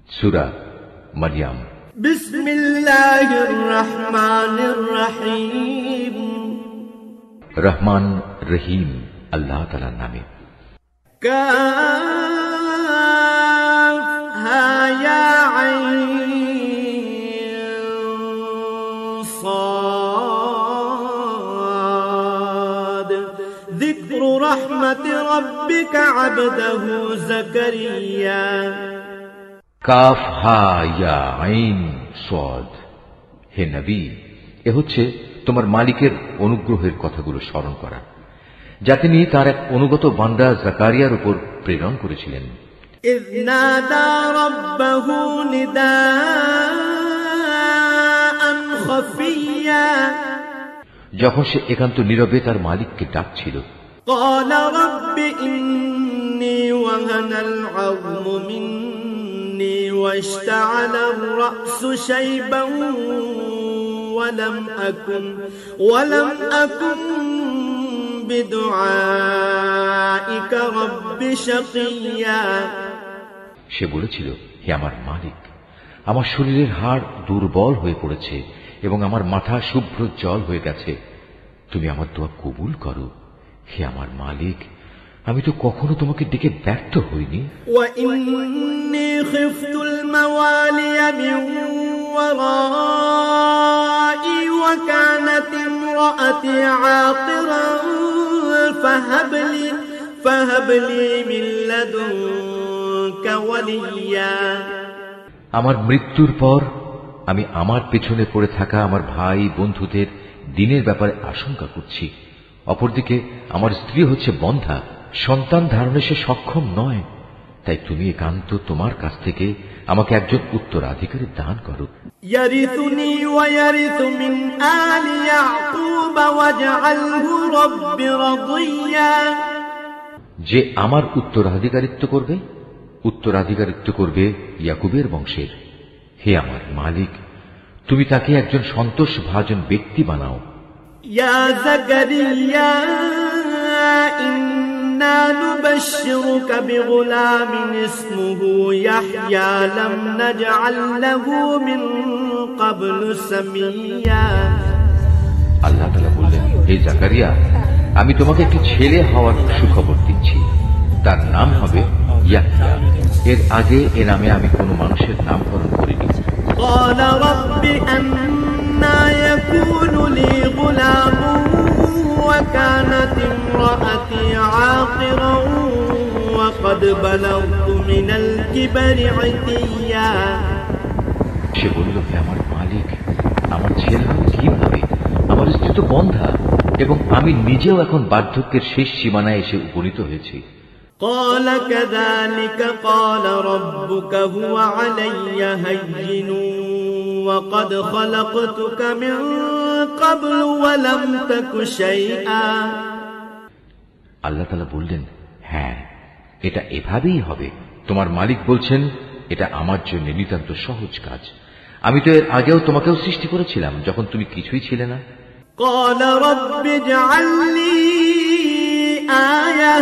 সূরা মারইয়াম। বিসমিল্লাহির রহমানির রহিম। রহমান রহিম আল্লাহ তাআলার নামে। কাফ হা ইয়া আইন সাদ। যিকরু রাহমাতি রাব্বিকা আবদাহু যাকারিয়া। কাফ হা ইয়া আইন সাদ। হে নবী, এ হচ্ছে তোমার মালিকের অনুগ্রহের কথাগুলো স্মরণ করা, যা তিনি তার এক অনুগত বান্দা জাকারিয়ার উপর প্রেরণ করেছিলেন। ইয নাদা রাব্বাহু নিদাআন খাফিয়্যা। যখন সে একান্ত নীরবে তার মালিককে ডাকছিল। ক্বালা রাব্বি ইন্নী ওয়াহানাল আযমু মিন্নী ওয়াশতা'আলা আর-রা'সু শাইবান ওয়ালাম আকুন বিদুআইকা রাব্বি শাকিয়্যা। সে বলেছিল, হে আমার মালিক, আমার শরীরের হাড় দুর্বল হয়ে পড়েছে এবং আমার মাথা শুভ্র জল হয়ে গেছে, তুমি আমার দোয়া কবুল করো। হে আমার মালিক, আমি তো কখনো তোমাকে ডেকে ব্যর্থ হইনি। ওয়া ইন্নী খিফতুল মাওয়ালিয়া মিন ওয়ারাই ওয়া কানাত ইমরাআতি আকিরান ফাহাবলি মিন লাদুনকা ওয়ালিয়্যা। আমার মৃত্যুর পর আমি আমার পেছনে পড়ে থাকা আমার ভাই বন্ধুদের দিনের ব্যাপারে আশঙ্কা করছি। অপরদিকে আমার স্ত্রী হচ্ছে বন্ধ্যা, সন্তান ধারণে সে সক্ষম নয়, তাই তুমি একান্ত তোমার কাছ থেকে আমাকে একজন উত্তরাধিকারী দান করো। ইয়ারিসুনি ওয়া ইয়ারিসু মিন আলি ইয়াকুব ওয়াজআলহু রাব্বি রাদিয়্যা। যে আমার উত্তরাধিকারিত্ব করবে ইয়াকুবের বংশের। হে আমার মালিক, তুমি তাকে একজন সন্তোষভাজন ব্যক্তি বানাও। ইয়া যাকারিয়া ইন্না নুবাশশিরুকা বিগুলামিন ইসমুহু ইয়াহইয়া লাম নাজআল লাহু মিন ক্বাবলু সামিয়্যা। আল্লাহ তাআলা বললেন, হে জাকারিয়া, আমি তোমাকে একটি ছেলে হওয়ার সুখবর দিচ্ছি, তার নাম হবে ইয়াহইয়া। এর আগে এ নামে আমি কোনো মানুষের নামকরণ করিনি। قال رب أنى يكون لي غلام وكانت امرأتي عاقرا وقد بلغت من الكبر عتيا। সে বলল, হে আমার মালিক, আমার ছেলে হবে কিভাবে? আমার স্ত্রী তো বন্ধ্যা এবং আমি নিজেও এখন বার্ধক্যের শেষ সীমানায় এসে উপনীত হয়েছি। قال كذلك قال ربك هو علي هين وقد خلقتك من قبل ولم تك شيئا। আল্লাহ তাআলা বললেন, হ্যাঁ, এটা এভাবেই হবে। তোমার মালিক বলছেন, এটা আমার জন্য নিতান্ত সহজ কাজ। আমি তো এর আগেও তোমাকেও সৃষ্টি করেছিলাম যখন তুমি কিছুই ছিলে না। قال رب اجعل لي آية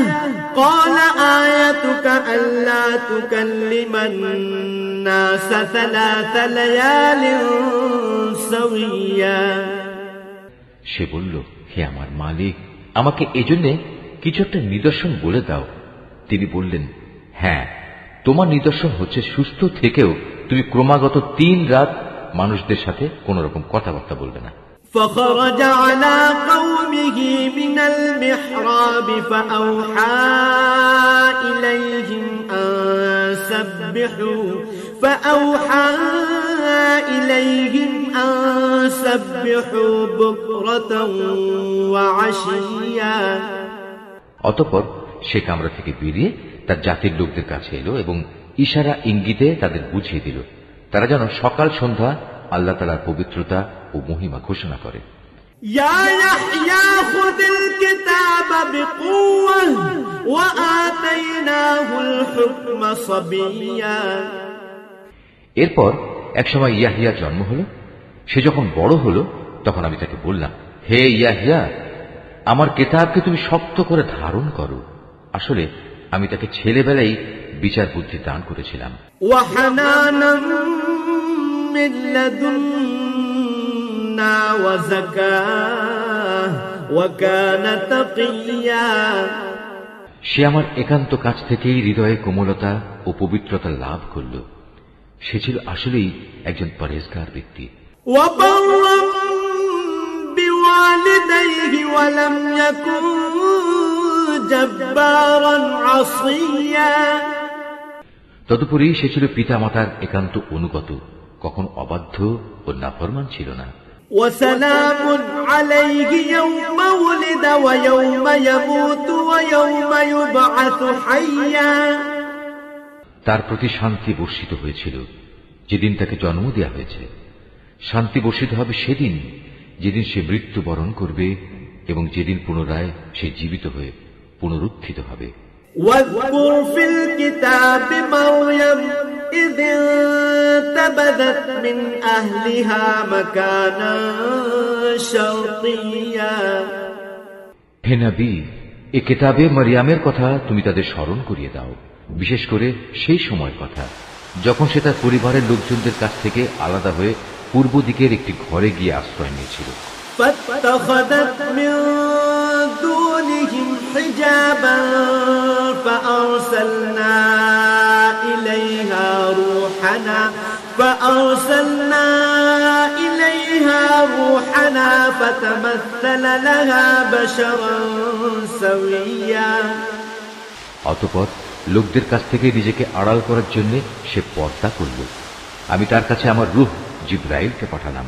قال آيتك ألا تكلم الناس 3 ليال سويا। সে বলল, হে আমার মালিক, আমাকে এজন্য কিছু একটা নিদর্শন বলে দাও। তিনি বললেন, হ্যাঁ, তোমার নিদর্শন হচ্ছে সুস্থ থেকেও তুমি ক্রমাগত 3 রাত মানুষদের সাথে কোন রকম কথাবার্তা বলবে না। فخرج على قومه من المحراب فأوحى إليهم أن سبحوا بكرة وعشيا। অতঃপর সে কামরা থেকে বেরিয়ে তার জাতির লোকদের কাছে এলো এবং ইশারা ইঙ্গিতে তাদের বুঝিয়ে দিল তারা যেন সকাল সন্ধ্যা আল্লাহ তাআলার পবিত্রতা ও মহিমা ঘোষণা করে। ইয়া ইয়াহইয়া খুযিল কিতাবা বিকুওয়া ওয়া আতাইনাহুল হুকমা সাবিয়্যা। এরপর একসময় ইয়াহইয়ার জন্ম হলো। সে যখন বড় হলো তখন আমি তাকে বললাম, হে ইয়াহইয়া, আমার কিতাবকে তুমি শক্ত করে ধারণ করো। আসলে আমি তাকে ছেলেবেলায় বিচার বুদ্ধি দান করেছিলাম। وحنانا من لدنا وزكاة وكان تقيا। সে আমার একান্ত কাছ থেকেই হৃদয়ে কোমলতা ও পবিত্রতা লাভ করল। সে ছিল আসলেই একজন পরহেজগার ব্যক্তি। وبرا بوالديه ولم يكن جبارا عصيا। তদুপরি সে ছিল পিতা মাতার একান্ত অনুগত, কখন অবাধ্য ও নাফরমান ছিল না। وسلام عليه يوم ولد ويوم يموت ويوم يبعث حيا। তার প্রতি শান্তি বর্ষিত হয়েছিল যেদিন তাকে জন্ম দেওয়া হয়েছে। শান্তি বর্ষিত হবে সেদিন যেদিন সে মৃত্যুবরণ করবে এবং যেদিন পুনরায় সে জীবিত হয়ে পুনরুত্থিত হবে। واذكر في الكتاب مريم إذ انتبذت من أهلها مكانا شرقيا। হে নবী, এ কিতাবে মারিয়ামের কথা তুমি তাদের স্মরণ করিয়ে দাও, বিশেষ করে সেই সময় কথা যখন সে তার পরিবারের লোকজনদের কাছ থেকে আলাদা হয়ে পূর্ব দিকের একটি ঘরে গিয়ে আশ্রয় নিয়েছিল। فاتخذت من دونهم حجابا فأرسلنا إليها روحنا فتمثل لها بشرا سويا। অতঃপর লোকদের কাছ থেকে নিজেকে আড়াল করার জন্য সে পর্দা করল। আমি তার কাছে আমার রূহ জিবরাইলকে পাঠালাম।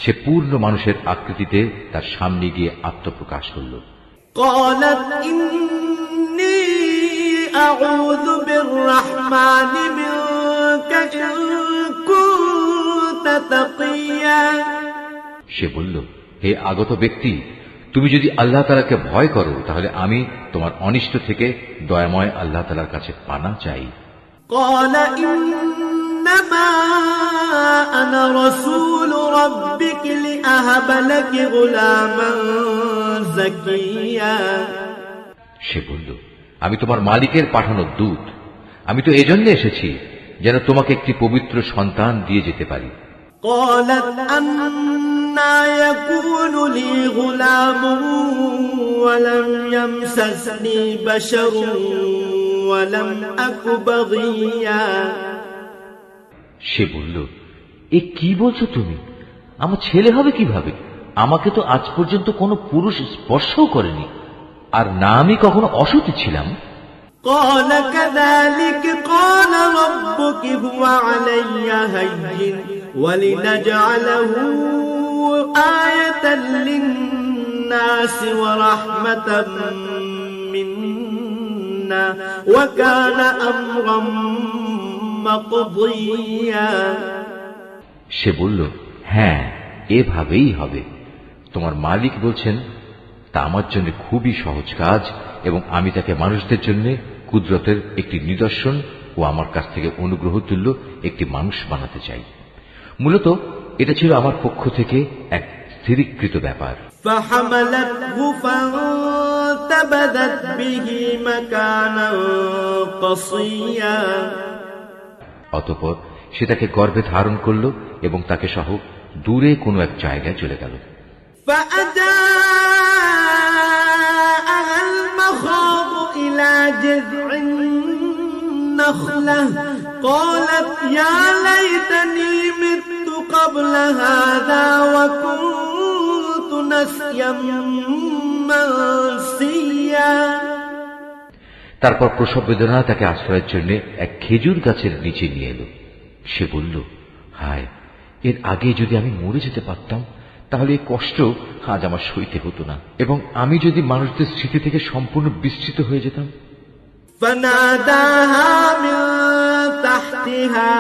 সে পূর্ণ মানুষের আকৃতিতে তার সামনে গিয়ে আত্মপ্রকাশ করল। قالت إني أعوذ بالرحمن منك إن كنت تقيا। সে বলল, হে আগত ব্যক্তি, তুমি যদি আল্লাহ তাআলাকে ভয় করো তাহলে আমি তোমার অনিষ্ট থেকে দয়াময় আল্লাহ তাআলার কাছে পানা চাই। قال إنما أنا رسول ربك لأهب لك غلاما زكيا। সে বলল, আমি তোমার মালিকের পাঠানো দূত। আমি তো এজন্য এসেছি যেন তোমাকে একটি পবিত্র সন্তান দিয়ে যেতে পারি। قالت أنى يكون لي غلام ولم يمسسني بشر ولم أك بغيا। সে বলল, এ কি বলছো তুমি? আমার ছেলে হবে কিভাবে? আমাকে তো আজ পর্যন্ত কোনো পুরুষ স্পর্শও করেনি, আর না আমি কখনো অসতী ছিলাম। قال كذلك قال ربك هو علي هين ولنجعله آية للناس ورحمة منا وكان أمرا مقضيا। সে বলল, হ্যাঁ, এভাবেই হবে। তোমার মালিক বলছেন তা আমার জন্য খুবই সহজ কাজ, এবং আমি তাকে মানুষদের জন্য কুদরতের একটি নিদর্শন ও আমার কাছ থেকে অনুগ্রহ তুল্য একটি মানুষ বানাতে চাই। মূলত এটা ছিল আমার পক্ষ থেকে এক স্থিরীকৃত ব্যাপার। فحملته فانتبذت به مكانا قصيا। অতঃপর সে তাকে গর্ভে ধারণ করল এবং তাকে সহ দূরে কোনো এক জায়গায় চলে গেল। فأجاءها المخاض إلى جذع النخلة قالت يا ليتني مت قبل هذا وكنت نسيا منسيا। তারপর প্রসব বেদনা তাকে আশ্রয়ের জন্য এক খেজুর গাছের নিচে নিয়ে এলো। সে বলল, হায়, এর আগে যদি আমি মরে যেতে পারতাম তাহলে এই কষ্ট আজ আমার সইতে হতো না, এবং আমি যদি মানুষদের স্মৃতি থেকে সম্পূর্ণ বিস্মৃত হয়ে যেতাম। فناداها من تحتها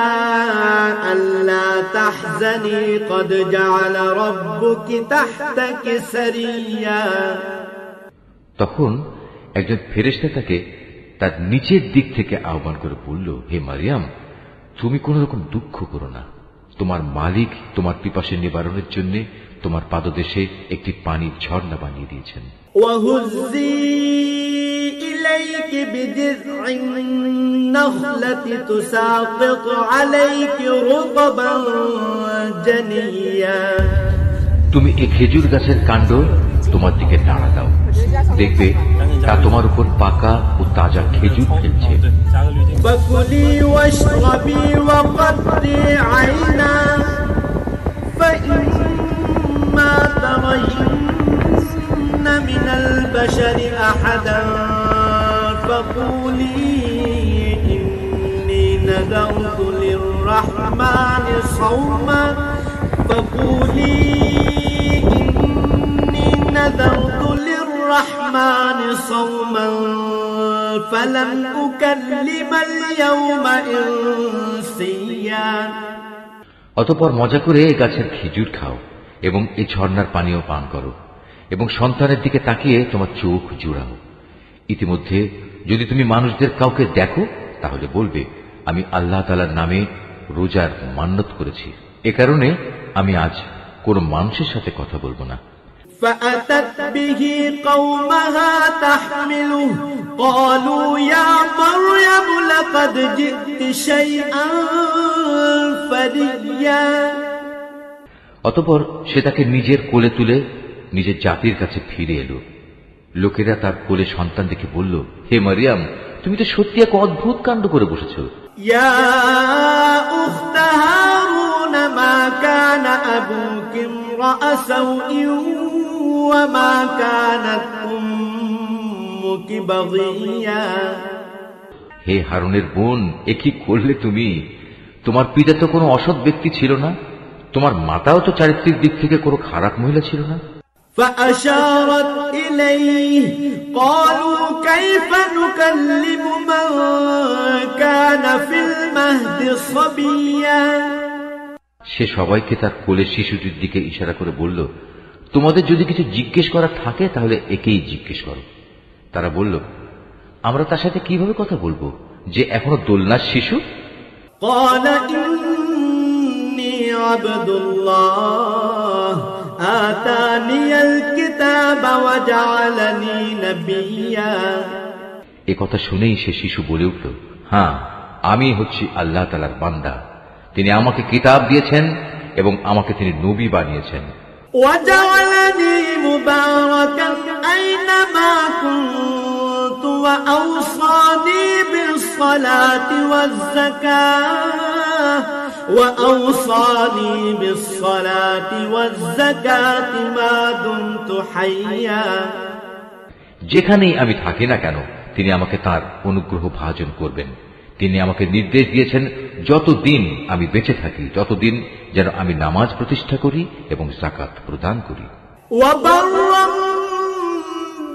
ألا تحزني قد جعل ربك تحتك سريا। তখন একজন ফেরেশতা তাকে তার নিচের দিক থেকে আহ্বান করে বলল, হে মারিয়াম, তুমি কোন রকম দুঃখ করো না। তোমার মালিক তোমার পিপাসা নিবারণের জন্য তোমার পাদদেশে একটি পানির ঝর্ণা বানিয়ে দিয়েছেন। وهزي إليك بجذع النخلة تساقط عليك رطبا جنيا তুমি এই খেজুর গাছের কাণ্ড তোমার দিকে নাড়া দাও, দেখবে তা তোমার উপর পাকা ও তাজা খেজুর ফেলছে। فكلي واشربي وقري عينا فإما ترين من البشر أحدا فقولي إني نذرت للرحمن صوما نذرت للرحمن صوما فلن أكلم اليوم إنسيا অতঃপর মজা করে এই গাছের খেজুর খাও এবং এই ঝর্ণার পানীয় পান করো এবং সন্তানের দিকে তাকিয়ে তোমার চোখ জুড়াও। ইতিমধ্যে যদি তুমি মানুষদের কাউকে দেখো তাহলে বলবে, আমি আল্লাহ তাআলার নামে রোজার মান্যত করেছি, এ কারণে আমি আজ কোনো মানুষের সাথে কথা বলবো না। فأتت به قومها تحمله قالوا يا مريم لقد جئت شيئا فريا অতঃপর সে তাকে নিজের কোলে তুলে নিজের জাতির কাছে ফিরে এলো। লোকেরা তার কোলে সন্তান দেখে বলল, হে মারিয়াম, তুমি তো সত্যি এক অদ্ভুত কাণ্ড করে বসেছ। ইয়া উখতা হারুন মা কানা আবুকি ইমরাআ সাউইন ওয়া মা কানাত উম্মুকি বাগিয়া। হে হারুনের বোন, এ কি করলে তুমি? তোমার পিতা তো কোনো অসৎ ব্যক্তি ছিল না, তোমার মাতাও তো চারিত্রিক দিক থেকে কোনো খারাপ মহিলা ছিল না। فأشارت إليه قالوا كيف نكلم من كان في المهد صبيا। সে সবাইকে তার কোলের শিশুটির দিকে ইশারা করে বলল, তোমাদের যদি কিছু জিজ্ঞেস করা থাকে তাহলে একেই জিজ্ঞেস করো। তারা বলল, আমরা তার সাথে কিভাবে কথা বলবো যে এখনো দোলনার শিশু? قال إني عبد الله آتاني الكتاب وجعلني نبيا। এ কথা শুনেই সে শিশু বলে উঠল, হ্যাঁ, আমি হচ্ছি আল্লাহ তাআলার বান্দা, তিনি আমাকে কিতাব দিয়েছেন এবং আমাকে তিনি নবী বানিয়েছেন। وجعلني مباركا أينما كنت وأوصاني بالصلاة والزكاة ما دمت حيا। যেখানেই আমি থাকি না কেন তিনি আমাকে তার অনুগ্রহ ভাজন করবেন। তিনি আমাকে নির্দেশ দিয়েছেন যতদিন আমি বেঁচে থাকি ততদিন যেন আমি নামাজ প্রতিষ্ঠা করি এবং যাকাত প্রদান করি। وبرا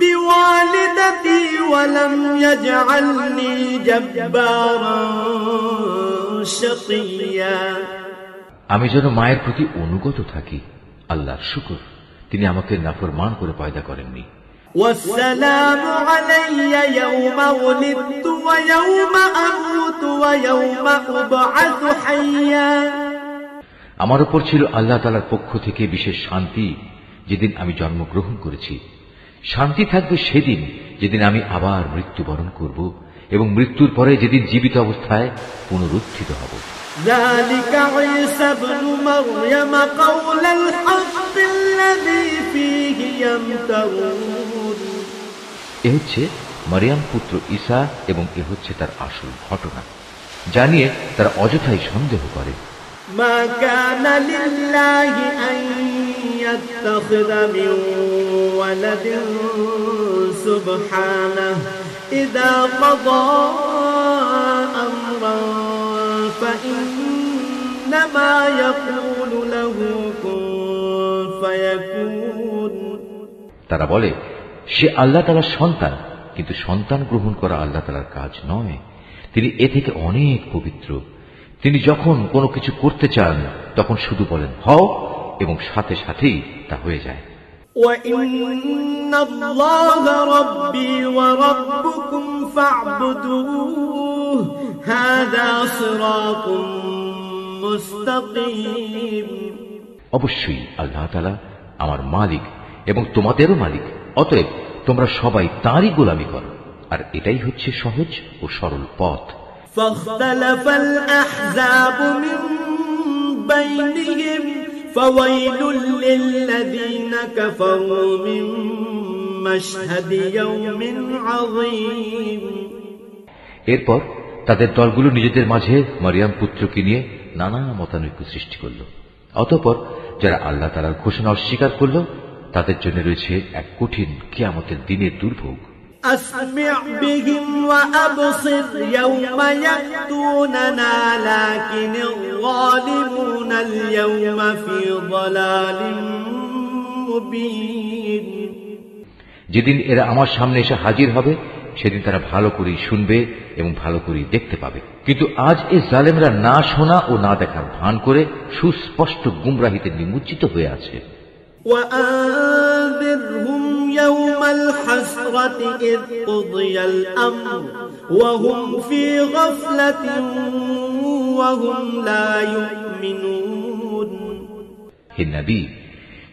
بوالدتي ولم يجعلني جبارا شقيا। আমি যেন মায়ের প্রতি অনুগত থাকি। আল্লাহর শুকর, তিনি আমাকে নাফরমান করে পয়দা করেননি। والسلام علي يوم ولدت ويوم أموت ويوم أبعث حيا। আমার উপর ছিল আল্লাহ তাআলার পক্ষ থেকে বিশেষ শান্তি যেদিন আমি জন্মগ্রহণ করেছি। শান্তি থাকবে সেদিন যেদিন আমি আবার মৃত্যুবরণ করব এবং মৃত্যুর পরে যেদিন জীবিত অবস্থায় পুনরুত্থিত হব। ذلك عيسى ابن مريم قول الحق الذي فيه يمترون। এ হচ্ছে মারিয়াম পুত্র ঈসা এবং এ হচ্ছে তার আসল ঘটনা, জানিয়ে তারা অযথাই সন্দেহ করে। ما كان لله أن يتخذ من ولد سبحانه إذا قضى أمرا فإنما يقول له كن فيكون। তারা বলে, সে আল্লাহ তাআলার সন্তান, কিন্তু সন্তান গ্রহণ করা আল্লাহ তাআলার কাজ নয়। তিনি এ থেকে অনেক পবিত্র। তিনি যখন কোনো কিছু করতে চান তখন শুধু বলেন হও এবং সাথে সাথেই তা হয়ে যায়। وَإِنَّ اللَّهَ رَبِّي وَرَبُّكُمْ فَاعْبُدُوهُ هَذَا صِرَاطٌ মুস্তাকিম। অবশ্যই আল্লাহ তাআলা আমার মালিক এবং তোমাদেরও মালিক, অতএব তোমরা সবাই তাঁরই গোলামি করো। আর এটাই হচ্ছে সহজ ও সরল পথ। فاختلف الأحزاب من بينهم فويل للذين كفروا من مشهد يوم عظيم। এরপর তাদের দলগুলো নিজেদের মাঝে মরিয়ম পুত্রকে নিয়ে নানা মতানৈক্য সৃষ্টি করল। অতঃপর যারা আল্লাহ তাআলার ঘোষণা অস্বীকার করল তাদের জন্য রয়েছে এক কঠিন কিয়ামতের দিনের দুর্ভোগ। أسمع بهم وأبصر يوم يأتوننا لكن الظالمون اليوم في ضلال مبين। যেদিন এরা আমার সামনে এসে হাজির হবে সেদিন তারা ভালো করেই শুনবে এবং ভালো করেই দেখতে পাবে, কিন্তু আজ এই জালেমরা না শোনা ও না দেখার ভান করে সুস্পষ্ট গুমরাহিতে নিমজ্জিত হয়ে আছে। وأنذرهم يوم الحسرة إذ قضي الأمر وهم في غفلة وهم لا يؤمنون। হে নবী,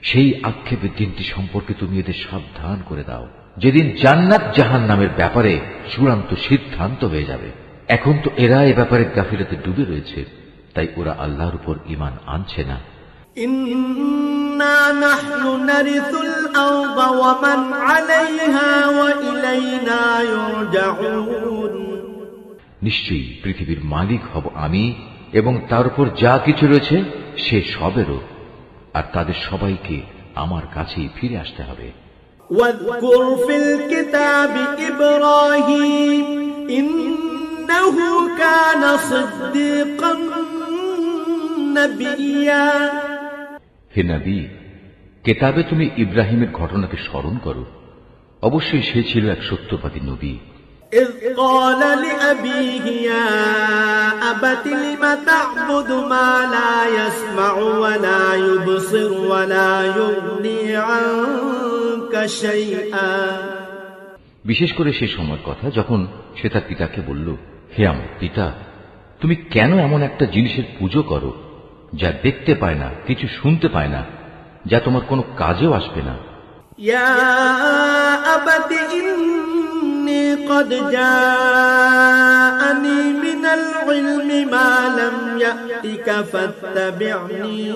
সেই আক্ষেপের দিনটি সম্পর্কে তুমি এদের সাবধান করে দাও যেদিন জান্নাত জাহান্নামের ব্যাপারে চূড়ান্ত সিদ্ধান্ত হয়ে যাবে। এখন তো এরা এ ব্যাপারে গাফিলতে ডুবে রয়েছে, তাই ওরা আল্লাহর উপর ঈমান আনছে না। إنا نحن نرث الأرض ومن عليها وإلينا يرجعون। নিশ্চয়ই পৃথিবীর মালিক হব আমি এবং তার উপর যা কিছু রয়েছে সে সবেরও, আর তাদের সবাইকে আমার কাছেই ফিরে আসতে হবে। واذكر في الكتاب إبراهيم إنه كان صديقا نبيا। হে নবী, কেতাবে তুমি ইব্রাহিমের ঘটনাকে স্মরণ করো, অবশ্যই সে ছিল এক সত্যবাদী নবী। إذ قال لأبيه يا أبت لم تعبد ما لا يسمع ولا يبصر ولا يغني عنك شيئا। বিশেষ করে সে সময়ের কথা যখন সে তার পিতাকে বলল, হে আমার পিতা, তুমি কেন এমন একটা জিনিসের পুজো করো যা দেখতে পায় না, কিছু শুনতে পায় না, যা তোমার কোনো কাজেও আসবে না। يا أبت إني قد جاءني من العلم ما لم يأتك فاتبعني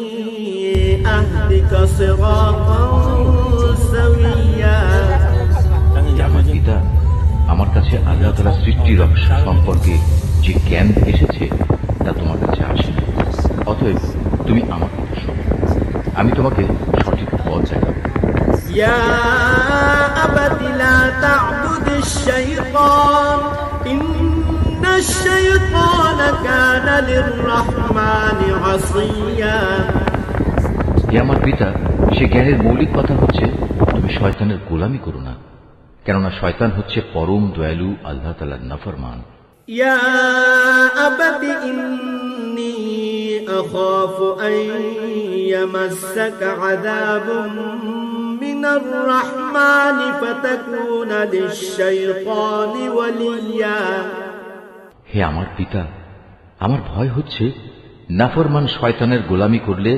أهدك صراطا سويا। আমার পিতা, আমার কাছে আল্লাহ তাআলার সৃষ্টি রহস্য সম্পর্কে যে জ্ঞান এসেছে তা তোমার কাছে আসে না, অতএব তুমি আমার কথা শোনো, আমি তোমাকে সঠিক পথ দেখাবো। يا أبت لا تعبد الشيطان إن الشيطان كان للرحمن عصيا। হে আমার পিতা, সে জ্ঞানের মৌলিক কথা হচ্ছে তুমি শয়তানের গোলামি করো না, কেননা শয়তান হচ্ছে পরম দয়ালু আল্লাহ তাআলার নাফরমান। يا أبت إني أخاف أن يمسك عذاب من الرحمن فتكون للشيطان وليا। হে আমার পিতা, আমার ভয় হচ্ছে নাফরমান শয়তানের গোলামি করলে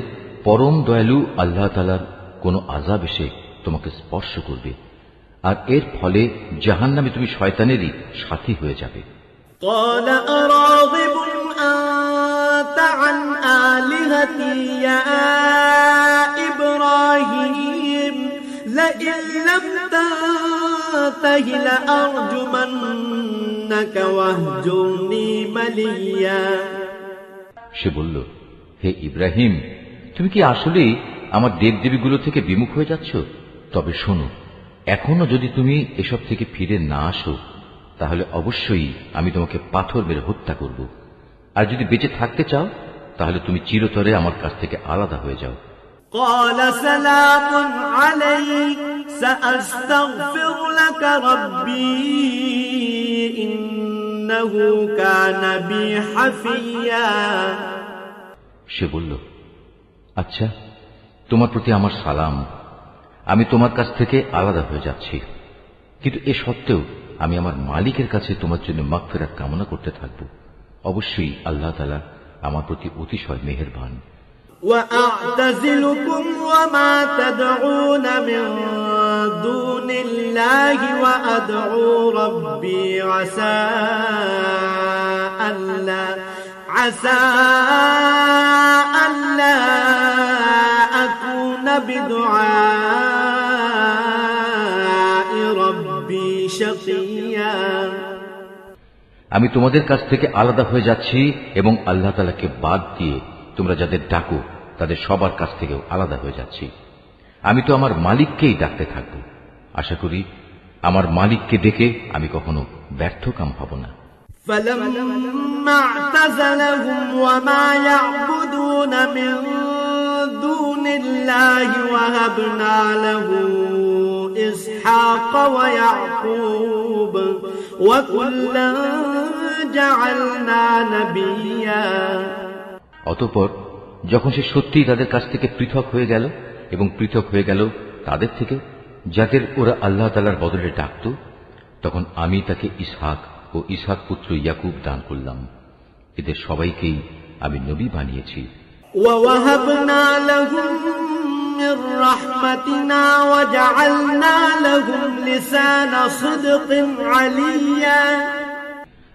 পরম দয়ালু আল্লাহ তাআলার কোনো আযাব এসে তোমাকে স্পর্শ করবে, আর এর ফলে জাহান্নামে তুমি শয়তানেরই সাথী হয়ে যাবে। قال أراغب أنت عن آلهتي يا إبراهيم لئن لم تنته لأرجمنك واهجرني مليا। সে বলল, হে ইব্রাহিম, তুমি কি আসলেই আমার দেবদেবীগুলো থেকে বিমুখ হয়ে যাচ্ছ? তবে শোনো, এখনো যদি তুমি এসব থেকে ফিরে না আসো তাহলে অবশ্যই আমি তোমাকে পাথর মেরে হত্যা করব, আর যদি বেঁচে থাকতে চাও তাহলে তুমি চিরতরে আমার কাছ থেকে আলাদা হয়ে যাও। قال سلام عليك سأستغفر لك ربي إنه كان بي حفيا। সে বলল, আচ্ছা, তোমার প্রতি আমার সালাম, আমি তোমার কাছ থেকে আলাদা হয়ে যাচ্ছি, কিন্তু এ সত্ত্বেও আমি আমার মালিকের কাছে তোমার জন্য মাগফিরাত কামনা করতে থাকব। অবশ্যই আল্লাহ তাআলা আমার প্রতি অতিশয় মেহেরবান। وأعتزلكم وما تدعون من دون الله وأدعو ربي عسى ألا أكون بدعاء ربي شقيا আমি তোমাদের কাছ থেকে আলাদা হয়ে যাচ্ছি এবং আল্লাহ তাআলাকে বাদ দিয়ে তোমরা যাদের ডাকো তাদের সবার কাছ থেকেও আলাদা হয়ে যাচ্ছি। আমি তো আমার মালিককেই ডাকতে থাকব। আশা করি আমার মালিককে ডেকে আমি কখনো ব্যর্থকাম হব না। فلما اعتزلهم وما يعبدون من دون الله وهبنا له إسحاق ويعقوب وكلا جعلنا نبيا। অতঃপর যখন সে সত্যিই তাদের কাছ থেকে পৃথক হয়ে গেল এবং পৃথক হয়ে গেল তাদের থেকে যাদের ওরা আল্লাহ তাআলার বদলে ডাকত, তখন আমি তাকে ইসহাক ও ইসহাক পুত্র ইয়াকুব দান করলাম। এদের সবাইকেই আমি নবী বানিয়েছি। وَوَهَبْنَا لَهُم مِّن رَّحْمَتِنَا وَجَعَلْنَا لَهُمْ لِسَانَ صِدْقٍ عَلِيًّا।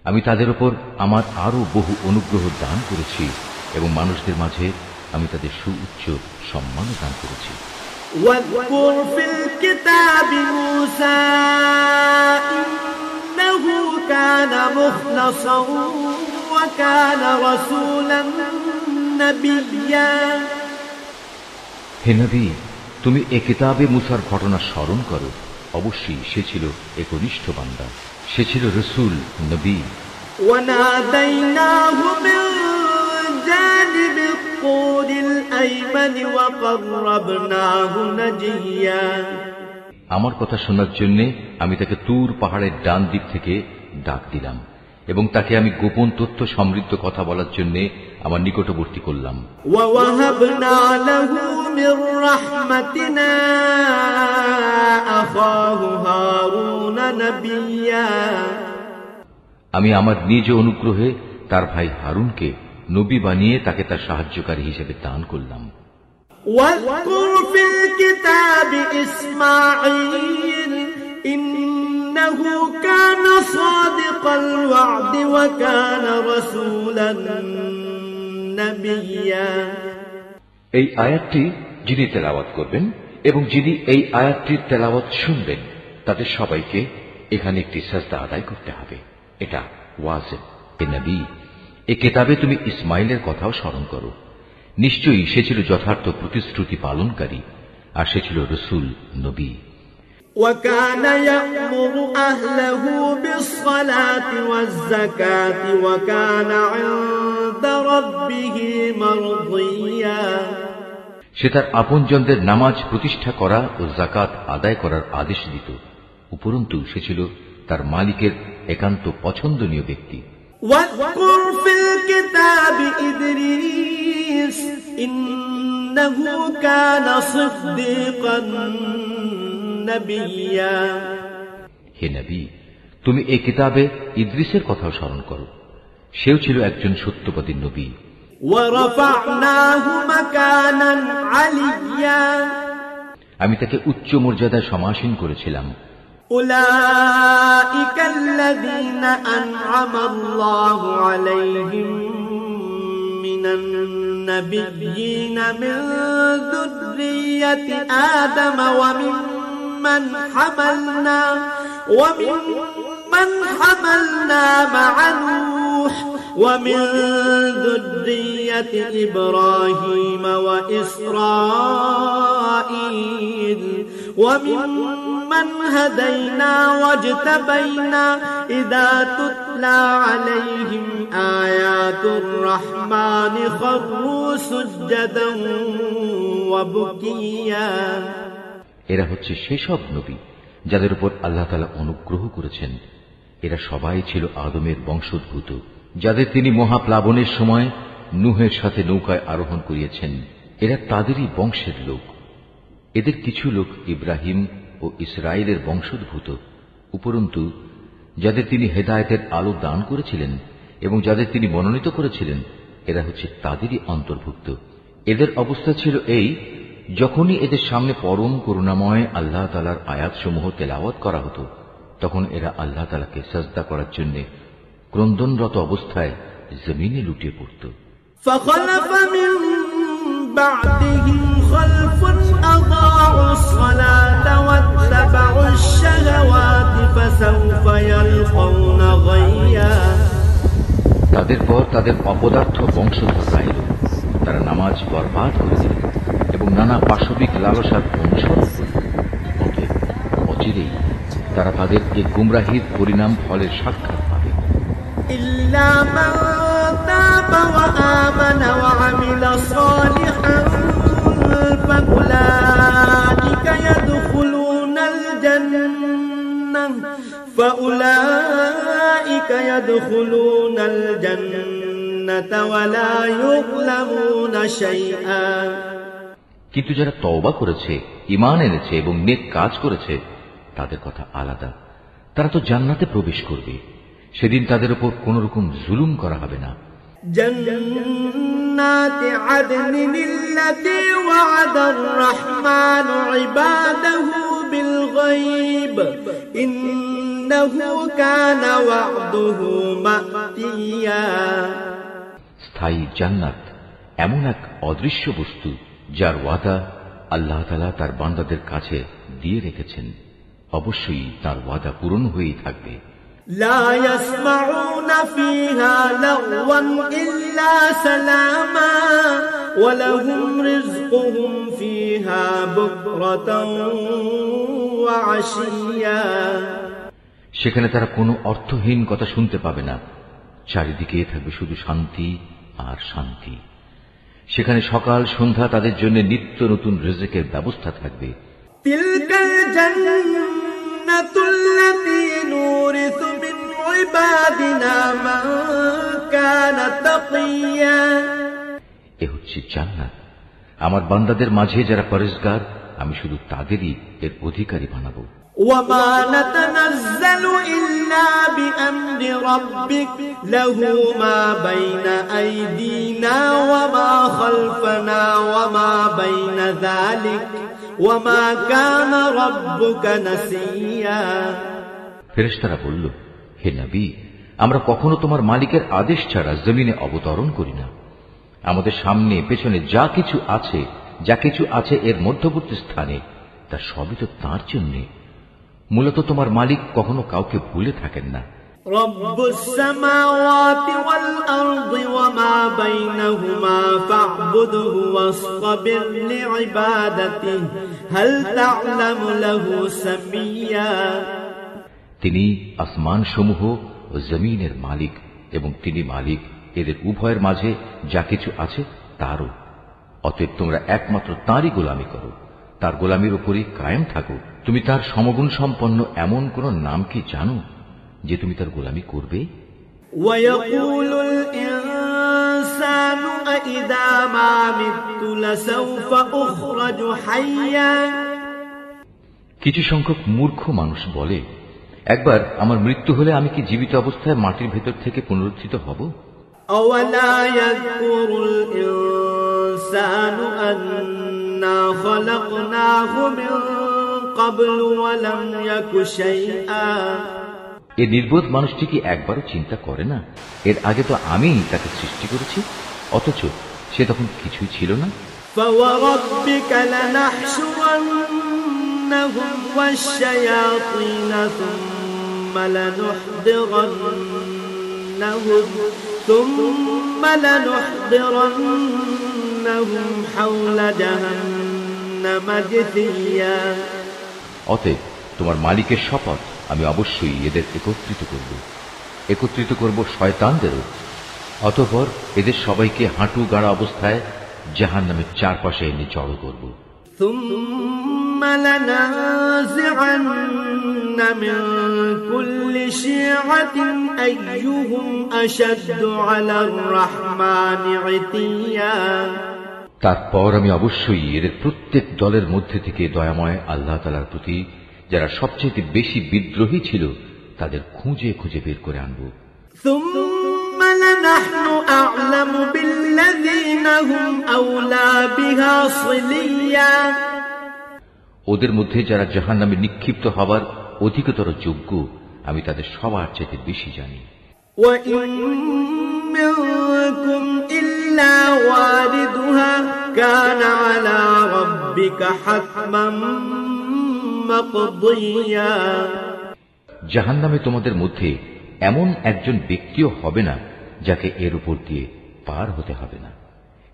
আমি তাদের উপর আমার আরো বহু অনুগ্রহ দান করেছি এবং মানুষদের মাঝে আমি তাদের সুউচ্চ সম্মান দান করেছি। وَاذْكُرْ فِي الْكِتَابِ مُوسَىٰ إِنَّهُ كَانَ مُخْلَصًا وَكَانَ رَسُولًا نَبِيًّا। হে নবী, তুমি এ কিতাবে মুসার ঘটনা স্মরণ করো। অবশ্যই সে ছিল একনিষ্ঠ বান্দা, সে ছিল রসুল, নবী। وَنَادَيْنَاهُ مِن جَانِبِ الطُّورِ الْأَيْمَنِ وَقَرَّبْنَاهُ نَجِيًّا। আমার কথা শোনার জন্য আমি তাকে তুর পাহাড়ের ডান দিক থেকে ডাক দিলাম এবং তাকে আমি গোপন তথ্য সমৃদ্ধ কথা বলার জন্য আমার নিকটবর্তী করলাম। وَوَهَبْنَا لَهُ مِن رَّحْمَتِنَا أَخَاهُ هَارُونَ نَبِيًّا। আমি আমার নিজ অনুগ্রহে তার ভাই হারুনকে নবী বানিয়ে তাকে তার সাহায্যকারী হিসেবে দান করলাম। وَاذْكُرْ فِي الْكِتَابِ إِسْمَاعِيلَ إِنَّهُ كَانَ صَادِقَ الْوَعْدِ وَكَانَ رَسُولًا نَبِيًّا। এই আয়াতটি যিনি তেলাওয়াত করবেন এবং যিনি এই আয়াতটির তেলাওয়াত শুনবেন তাদের সবাইকে এখানে একটি সাজদা আদায় করতে হবে। এটা ওয়াজিব। হে নবী, এই কিতাবে তুমি ইসমাইলের কথাও স্মরণ করো। নিশ্চয়ই সে ছিল যথার্থ প্রতিশ্রুতি পালনকারী আর সে ছিল রসুল, নবী। وَكَانَ يَأْمُرُ أَهْلَهُ بِالصَّلَاةِ وَالزَّكَاةِ وَكَانَ عِندَ رَبِّهِ مَرْضِيًّا। সে তার আপনজনদের নামাজ প্রতিষ্ঠা করা ও যাকাত আদায় করার আদেশ দিত। উপরন্তু সে ছিল তার মালিকের একান্ত পছন্দনীয় ব্যক্তি। وَاذْكُرْ فِي الْكِتَابِ إِدْرِيسَ إِنَّهُ كَانَ صِدِّيقًا نَبِيًّا। হে নবী, তুমি এই কিতাবে ইদ্রিসের কথাও স্মরণ করো। সেও ছিল একজন সত্যবাদী নবী। وَرَفَعْنَاهُ مَكَانًا عَلِيًّا। আমি তাকে উচ্চ মর্যাদায় সমাসীন করেছিলাম। أُولَئِكَ الَّذِينَ أَنْعَمَ اللَّهُ عَلَيْهِمْ مِنَ النَّبِيِّينَ مِنْ ذُرِّيَّةِ آدَمَ وَمِمَّنْ حَمَلْنَا مَعَ نُوحٍ وَمِنْ ذُرِّيَّةِ إِبْرَاهِيمَ وَإِسْرَائِيلَ وَمِمَّنْ هَدَيْنَا وَاجْتَبَيْنَا إِذَا تُتْلَى عَلَيْهِمْ آيَاتُ الرَّحْمَنِ خَرُّوا سُجَّدًا وَبُكِيًّا। এরা হচ্ছে সেসব নবী যাদের উপর আল্লাহ তাআলা অনুগ্রহ করেছেন। এরা সবাই ছিল আদমের বংশোদ্ভূত, যাদের তিনি মহাপ্লাবনের সময় নূহের সাথে নৌকায় আরোহণ করিয়েছেন। এরা তাদেরই বংশের লোক। এদের কিছু লোক ইব্রাহিম ও ইসরায়েলের বংশোদ্ভূত। উপরন্তু যাদের তিনি হেদায়েতের আলো দান করেছিলেন এবং যাদের তিনি মনোনীত করেছিলেন, এরা হচ্ছে তাদেরই অন্তর্ভুক্ত। এদের অবস্থা ছিল এই, যখনই এদের সামনে পরম করুণাময় আল্লাহ তাআলার আয়াতসমূহ তেলাওয়াত করা হতো, তখন এরা আল্লাহ তাআলাকে সাজদা করার জন্য ক্রন্দনরত অবস্থায় জমিনে লুটিয়ে পড়ত। فخلف من بعدهم خلف أضاعوا الصلاة واتبعوا الشهوات فسوف يلقون غيا। তাদের পর তাদের অপদার্থ বংশধররা এল, তারা নামাজ বরবাদ করে দিল এবং নানা পাশবিক লালসার অনুসরণ করল। অচিরেই তারা তাদের এই গুমরাহির পরিণাম ফলের সাক্ষাৎ পাবে। إلا من تاب وآمن وعمل صالحا فأولئك يدخلون الجنة ولا يظلمون شيئا। কিন্তু যারা তওবা করেছে, ঈমান এনেছে এবং নেক কাজ করেছে, তাদের কথা আলাদা। তারা তো জান্নাতে প্রবেশ করবে, সেদিন তাদের উপর কোন রকম জুলুম করা হবে না। জান্নাতি আদনিন আল্লাতী ওয়া'দার রাহমানু ইবাদাহু বিল গায়ব ইন্নাহু কানা ওয়া'দুহু মা'তিয়া। স্থায়ী জান্নাত এমন এক অদৃশ্য বস্তু যার ওয়াদা আল্লাহ তাআলা তার বান্দাদের কাছে দিয়ে রেখেছেন। অবশ্যই তার ওয়াদা পূরণ হয়েই থাকবে। لا يسمعون فيها لغوا إلا سلاما ولهم رزقهم فيها بكرة وعشيا। সেখানে তারা কোনো অর্থহীন কথা শুনতে পাবে না, চারিদিকে থাকবে শুধু শান্তি আর শান্তি। সেখানে সকাল সন্ধ্যা তাদের জন্য নিত্য নতুন রিজকের ব্যবস্থা থাকবে। তিলকাল জান্নাতুল লাতী নুরিসু মিন ইবাদিনা মান কানা তাকিয়া। এ হচ্ছে জান্নাত, আমার বান্দাদের মাঝে যারা পরহেজগার, আমি শুধু তাদেরই এর অধিকারী বানাবো। وما نتنزل إلا بأمر ربك له ما بين أيدينا وما خلفنا وما بين ذلك وما كان ربك نسيا। ফেরেশতারা বলল, হে নবী, আমরা কখনো তোমার মালিকের আদেশ ছাড়া জমিনে অবতরণ করি না। আমাদের সামনে পেছনে যা কিছু আছে এর মধ্যবর্তী স্থানে, তা সবই তো তাঁর জন্য। মূলত তোমার মালিক কখনো কাউকে ভুলে থাকেন না। রব্বুস সামাওয়াতি ওয়াল আরদি ওয়া মা বাইনাহুমা ফা'বুদহু ওয়াসতাবির লিইবাদাতিহি হাল তা'লামু লাহু সামিয়া। তিনি আসমান সমূহ ও জমিনের মালিক এবং তিনি মালিক এদের উভয়ের মাঝে যা কিছু আছে তারও। অতএব তোমরা একমাত্র তাঁরই গোলামি করো, তার গোলামির উপরই কায়েম থাকো। তুমি তার সমগুণ সম্পন্ন এমন কোন নাম কি জানো যে তুমি তার গোলামি করবে? ওয়ায়াকুলুল ইনসানু আইদা মা মিতু লাসাউফা উখরাজু হাইয়া। কিছু সংখ্যক মূর্খ মানুষ বলে, একবার আমার মৃত্যু হলে আমি কি জীবিত অবস্থায় মাটির ভেতর থেকে পুনরুত্থিত হব? আওয়ালা ইয়াযকুরুল ইনসানু আন্না খালাকনাহু মিন ক্বাবলু ওয়া লাম ইয়াকু শাইআ। এই নির্বোধ মানুষটি কি একবারও চিন্তা করে না, এর আগে তো আমিই তাকে সৃষ্টি করেছি, অথচ সে তখন কিছুই ছিল না। ফাওয়ারাব্বিকা লানাহশুরান্নাহুম ওয়াশ-শায়াতিনা সুম্মা লানুহদিরান্নাহুম হাওলা জাহান্নামা জিসিয়া। অতএব তোমার মালিকের শপথ, আমি অবশ্যই এদের একত্রিত করব শয়তানদেরও। অতঃপর এদের সবাইকে হাঁটু গাড়া অবস্থায় জাহান্নামের চারপাশে এনে জড়ো করব। সুম্মা লানাযি'আন্না মিন কুল্লি শি'আতিন আইয়ুহুম আশাদ্দু আলার রাহমানি ইতিয়া। তারপর আমি অবশ্যই এদের প্রত্যেক দলের মধ্যে থেকে দয়াময় আল্লাহ তাআলার প্রতি যারা সবচেয়ে বেশি বিদ্রোহী ছিল তাদের খুঁজে খুঁজে বের করে আনব। সুম্মা লানাহনু আ'লামু বিল্লাযীনা হুম আওলা بها صليا ওদের মধ্যে যারা জাহান্নামে নিক্ষিপ্ত হবার অধিকতর যোগ্য আমি তাদের সবার চেয়ে বেশি জানি। وإن منكم إلا واردها كان على ربك حتما مقضيا জাহান্নামে তোমাদের মধ্যে এমন একজন ব্যক্তিও হবে না যাকে এর উপর দিয়ে পার হতে হবে না।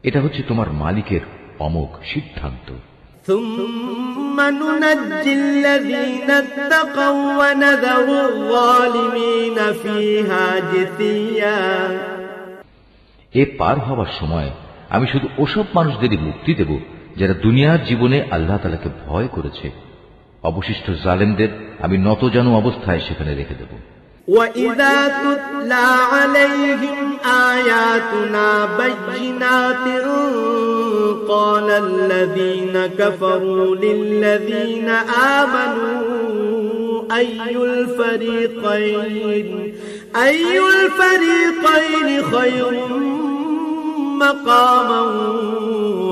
এটা হচ্ছে তোমার মালিকের অমোঘ সিদ্ধান্ত। ثم ننجي الذين اتقوا ونذر الظالمين فيها جثيا এ পার হওয়ার সময় আমি শুধু ওসব মানুষদেরই মুক্তি দেব যারা দুনিয়ার জীবনে আল্লাহ তাআলাকে ভয় করেছে। অবশিষ্ট জালেমদের আমি নতজানু অবস্থায় সেখানে রেখে দেব। وَإِذَا تُتْلَى عَلَيْهِمْ آيَاتُنَا بَيِّنَاتٍ قَالَ الَّذِينَ كَفَرُوا لِلَّذِينَ آمَنُوا أَيُّ الْفَرِيقَيْنِ خَيْرٌ مَقَامًا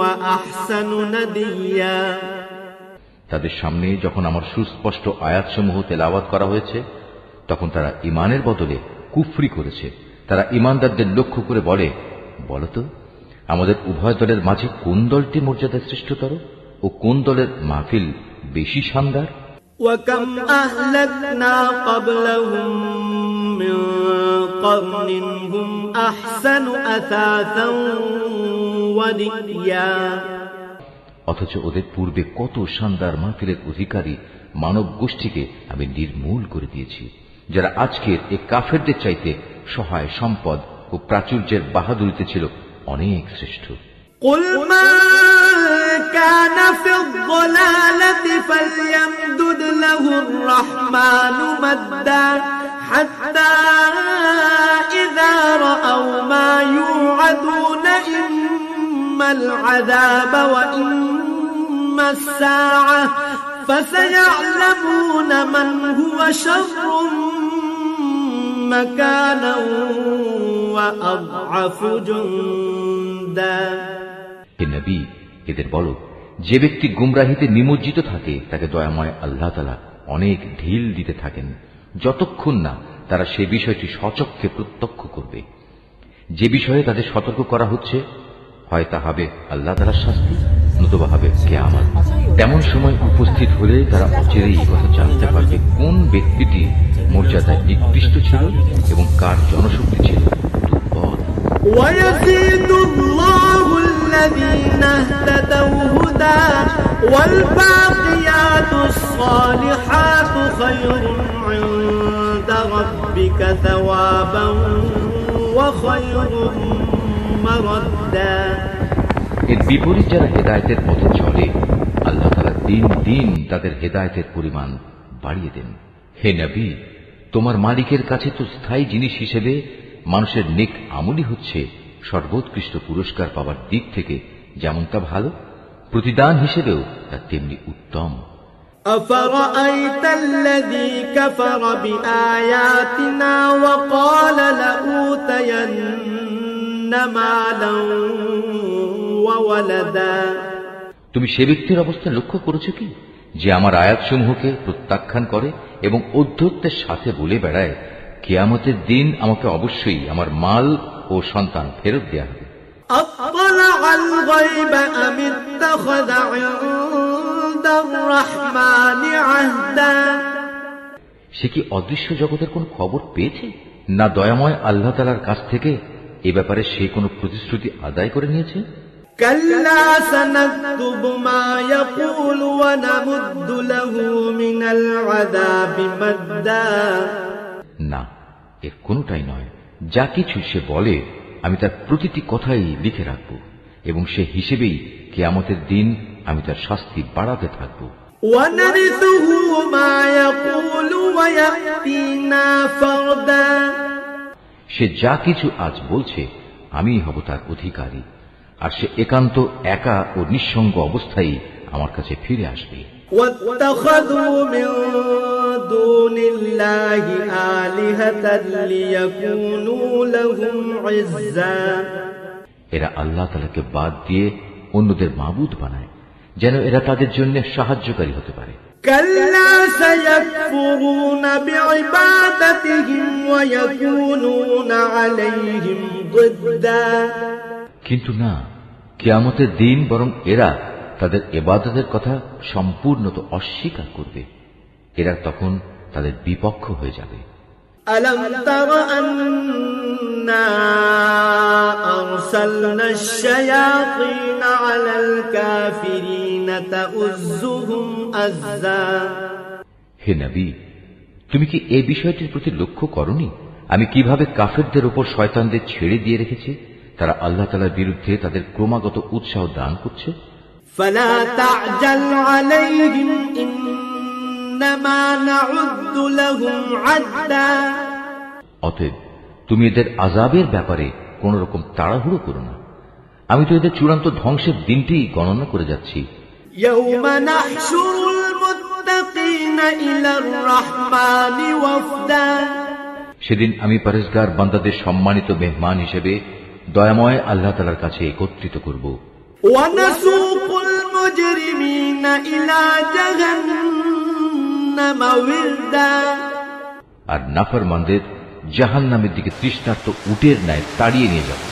وَأَحْسَنُ نَدِيًّا তাদের সামনে যখন আমার সুস্পষ্ট আয়াতসমূহ তেলাওয়াত করা হয়েছে তখন তারা ঈমানের বদলে কুফরি করেছে। তারা ঈমানদারদের লক্ষ্য করে বলে, বলতো আমাদের উভয় দলের মাঝে কোন দলটি মর্যাদা শ্রেষ্ঠতর ও কোন দলের মাহফিল বেশি শানদার। وَكَمْ أَهْلَكْنَا قَبْلَهُمْ مِنْ قَرْنٍ هُمْ أَحْسَنُ أَثَاثًا وَرِئْيًا অথচ ওদের পূর্বে কত শানদার মাহফিলের অধিকারী মানব গোষ্ঠীকে আমি নির্মূল করে দিয়েছি, যারা আজকের এই কাফেরদের চাইতে সহায় সম্পদ ও প্রাচুর্যের বাহাদুরিতে ছিল অনেক শ্রেষ্ঠ। قُلْ مَنْ كَانَ فِي الضَّلَالَةِ فَلْيَمْدُدْ لَهُ الرَّحْمَنُ مَدًّا حَتَّى إِذَا رَأَوْا مَا يُوعَدُونَ إِمَّا الْعَذَابَ وَإِمَّا السَّاعَةَ فَسَيَعْلَمُونَ مَنْ هُوَ شَرٌّ مَكَانًا وَأَضْعَفُ جُنْدًا হে নবী, এদের বলো, যে ব্যক্তি গুমরাহিতে নিমজ্জিত থাকে তাকে দয়াময় আল্লাহ তাআলা অনেক ঢিল দিতে থাকেন যতক্ষণ না তারা সে বিষয়টি স্বচক্ষে প্রত্যক্ষ করবে। যে বিষয়ে তাদের সতর্ক করা হচ্ছে হয় তা হবে আল্লাহ তাআলার শাস্তি, নতুবা হবে কিয়ামত। তেমন সময় উপস্থিত হলে তারা অচিরেই এই কথা জানতে পারবে কোন ব্যক্তিটি মর্যাদায় নিকৃষ্ট ছিল এবং কার জনশক্তি ছিল দুর্বল। وَيَزِيدُ اللَّهُ الَّذِينَ اهْتَدَوْا هُدًى وَالْبَاقِيَاتُ الصَّالِحَاتُ خَيْرٌ عِندَ رَبِّكَ ثَوَابًا وَخَيْرٌ مَرَدًّا এর বিপরীত যারা হেদায়েতের পথে চলে আল্লাহ তাআলা দিন দিন তাদের হেদায়েতের পরিমাণ বাড়িয়ে দেন। হে নবী, তোমার মালিকের কাছে তো স্থায়ী জিনিস হিসেবে মানুষের নেক আমলই হচ্ছে সর্বোৎকৃষ্ট পুরস্কার পাওয়ার দিক থেকে যেমন তা ভালো, প্রতিদান হিসেবেও তা তেমনি উত্তম। أَفَرَأَيْتَ الَّذِي كَفَرَ بِآيَاتِنَا وَقَالَ لَأُوتَيَنَّ مَالًا وَوَلَدًا তুমি সে ব্যক্তির অবস্থা লক্ষ্য করেছো কি যে আমার আয়াতসমূহকে প্রত্যাখ্যান করে এবং ঔদ্ধত্যের সাথে বলে বেড়ায় কিয়ামতের দিন আমাকে অবশ্যই আমার মাল ও সন্তান ফেরত দেয়া হবে। أَطَّلَعَ الْغَيْبَ أَمِ اتَّخَذَ عِندَ الرَّحْمَنِ عَهْدًا সে কি অদৃশ্য জগতের কোন খবর পেয়েছে, না দয়াময় আল্লাহ তাআলার কাছ থেকে এ ব্যাপারে সে কোনো প্রতিশ্রুতি আদায় করে নিয়েছে? كَلَّا سَنَكْتُبُ مَا يَقُولُ وَنَمُدُّ لَهُ مِنَ الْعَذَابِ مَدًّا না, এর কোনটাই নয়। যা কিছু সে বলে আমি তার প্রতিটি কথাই লিখে রাখব এবং সে হিসেবেই কিয়ামতের দিন আমি তার শাস্তি বাড়াতে থাকব। وَنَرِثُهُ مَا يَقُولُ وَيَأْتِينَا فَرْدًا সে যা কিছু আজ বলছে আমিই হব তার অধিকারী, আর সে একান্ত একা ও নিঃসঙ্গ অবস্থায় আমার কাছে ফিরে আসবে। وَاتَّخَذُوا مِن دُونِ اللَّهِ آلِهَةً لِيَكُونُوا لَهُمْ عِزًّا এরা আল্লাহ তাআলাকে বাদ দিয়ে অন্যদের মাবুদ বানায়, যেন এরা তাদের জন্য সাহায্যকারী হতে পারে। كلا سيكفرون بعبادتهم ويكونون عليهم ضدا কিন্তু না, কিয়ামতের দিন বরং এরা তাদের ইবাদতের কথা সম্পূর্ণত অস্বীকার করবে। এরা তখন তাদের বিপক্ষ হয়ে যাবে। ألم تر أنا أرسلنا الشياطين على الكافرين تؤزهم أزا হে নবী, তুমি কি এই বিষয়টির প্রতি লক্ষ্য করনি আমি কিভাবে কাফেরদের উপর শয়তানদের ছেড়ে দিয়ে রেখেছি? তারা আল্লাহ তাআলার বিরুদ্ধে তাদের ক্রমাগত উৎসাহ দান করছে। فلا تعجل عليهم إنما نعد لهم عدا অতএব তুমি এদের আযাবের ব্যাপারে কোন রকম তাড়াহুড়ো করো না। আমি তো এদের চূড়ান্ত ধ্বংসের দিনটি গণনা করে যাচ্ছি। يوم نحشر المتقين إلى الرحمن وفدا সেদিন আমি পরহেজগার বান্দাদের সম্মানিত মেহমান হিসেবে দয়াময় আল্লাহ তাআলার কাছে একত্রিত করব। ونسوق المجرمين إلى جهنم وردا আর নাফরমানদের জাহান্নামের দিকে তৃষ্ণার্ত উটের ন্যায় তাড়িয়ে নিয়ে যাব।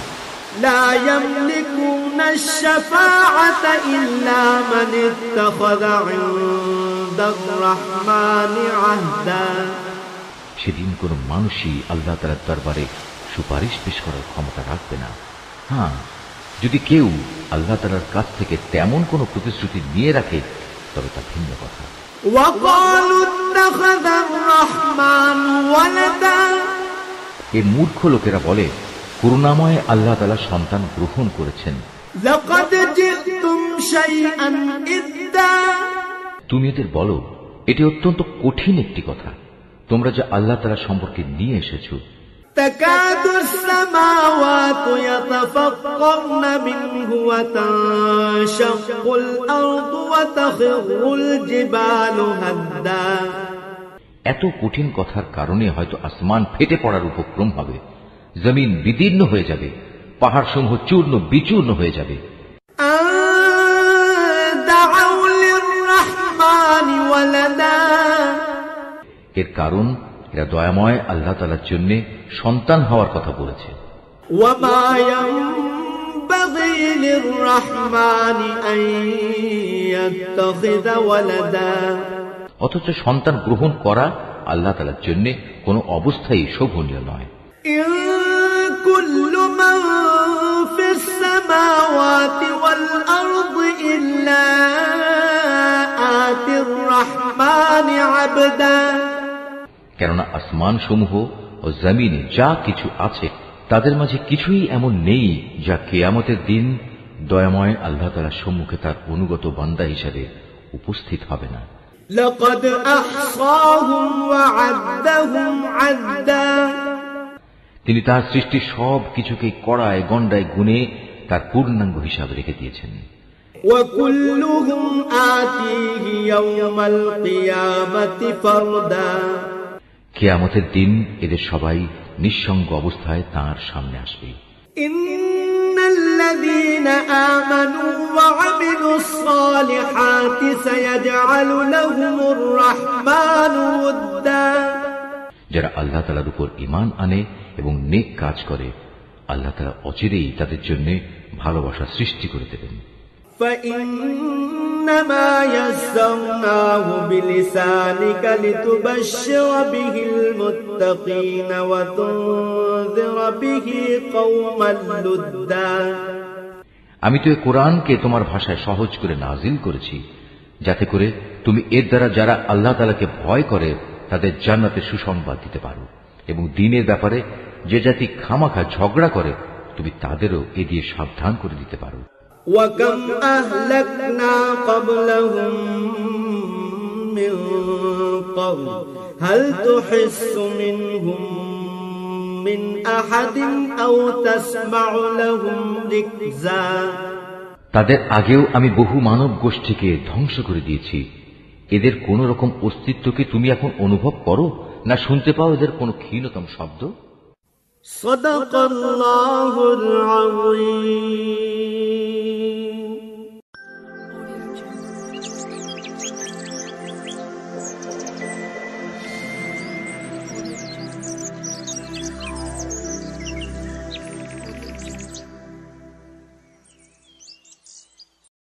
لا يملكون الشفاعة إلا من اتخذ عند الرحمن عهدا সেদিন কোন মানুষই আল্লাহ তাআলার দরবারে সুপারিশ পেশ করার ক্ষমতা রাখবে না। হ্যাঁ, যদি কেউ আল্লাহ তাআলার কাছ থেকে তেমন কোন প্রতিশ্রুতি নিয়ে রাখে তবে তা ভিন্ন কথা। وقالوا اتخذ الرحمن ولدا এই মূর্খ লোকেরা বলে করুণাময় আল্লাহ তাআলা সন্তান গ্রহণ করেছেন। لقد جئتم شيئا إدا তুমি এদের বলো এটি অত্যন্ত কঠিন একটি কথা তোমরা যা আল্লাহ তাআলা সম্পর্কে নিয়ে এসেছো। تكاد السماوات يتفطرن منه وتنشق الأرض وتخر الجبال هدا এত কঠিন কথার কারণে হয়তো আসমান ফেটে পড়ার উপক্রম হবে, জমিন বিদীর্ণ হয়ে যাবে, পাহাড় সমূহ চূর্ণ বিচূর্ণ হয়ে যাবে। دعوا للرحمن ولدا এর কারণ এরা দয়াময় আল্লাহ তাআলার জন্য সন্তান হওয়ার কথা বলেছে। وما ينبغي للرحمن أن يتخذ ولدا অথচ সন্তান গ্রহণ করা আল্লাহ তাআলার জন্য কোনো অবস্থায় শোভনীয় নয়। إن كل من في السماوات والأرض إلا آتي الرحمن عبدا কেননা আসমান সমূহ ও জমিনে যা কিছু আছে তাদের মাঝে কিছুই এমন নেই যা কিয়ামতের দিন দয়াময় আল্লাহ তাআলার সম্মুখে তার অনুগত বান্দা হিসেবে উপস্থিত হবে না। لقد أحصاهم وعدهم عدا তিনি তার সৃষ্টি সব কিছুকে কড়ায় গণ্ডায় গুনে তার পূর্ণাঙ্গ হিসাবে রেখে দিয়েছেন। وكلهم آتيه يوم القيامة فردا কিয়ামতের দিন এদের সবাই নিঃসঙ্গ অবস্থায় তার সামনে আসবে। إن الذين آمنوا وعملوا الصالحات سيجعل لهم الرحمن ودا যারা আল্লাহ তাআলার উপর ঈমান আনে এবং নেক কাজ করে আল্লাহ তাআলা অচিরেই তাদের জন্য ভালোবাসা সৃষ্টি করে দেবেন। فإنما يسرناه بلسانك لتبشر به المتقين وتنذر به قوما لدا আমি তো এই কোরআনকে তোমার ভাষায় সহজ করে নাজিল করেছি যাতে করে তুমি এর দ্বারা যারা আল্লাহ তাআলাকে ভয় করে তাদের জান্নাতের সুসংবাদ দিতে পারো এবং দ্বীনের ব্যাপারে যে জাতি খামাখা ঝগড়া করে তুমি তাদেরও এ দিয়ে সাবধান করে দিতে পারো। وكم أهلكنا قبلهم من قرن هل تحس منهم من أحد أو تسمع لهم ركزا তাদের আগেও আমি বহু মানব গোষ্ঠীকে ধ্বংস করে দিয়েছি, এদের কোন রকম অস্তিত্বকে তুমি এখন অনুভব করো না শুনতে পাও এদের কোন ক্ষীণতম শব্দ? صدق الله العظيم।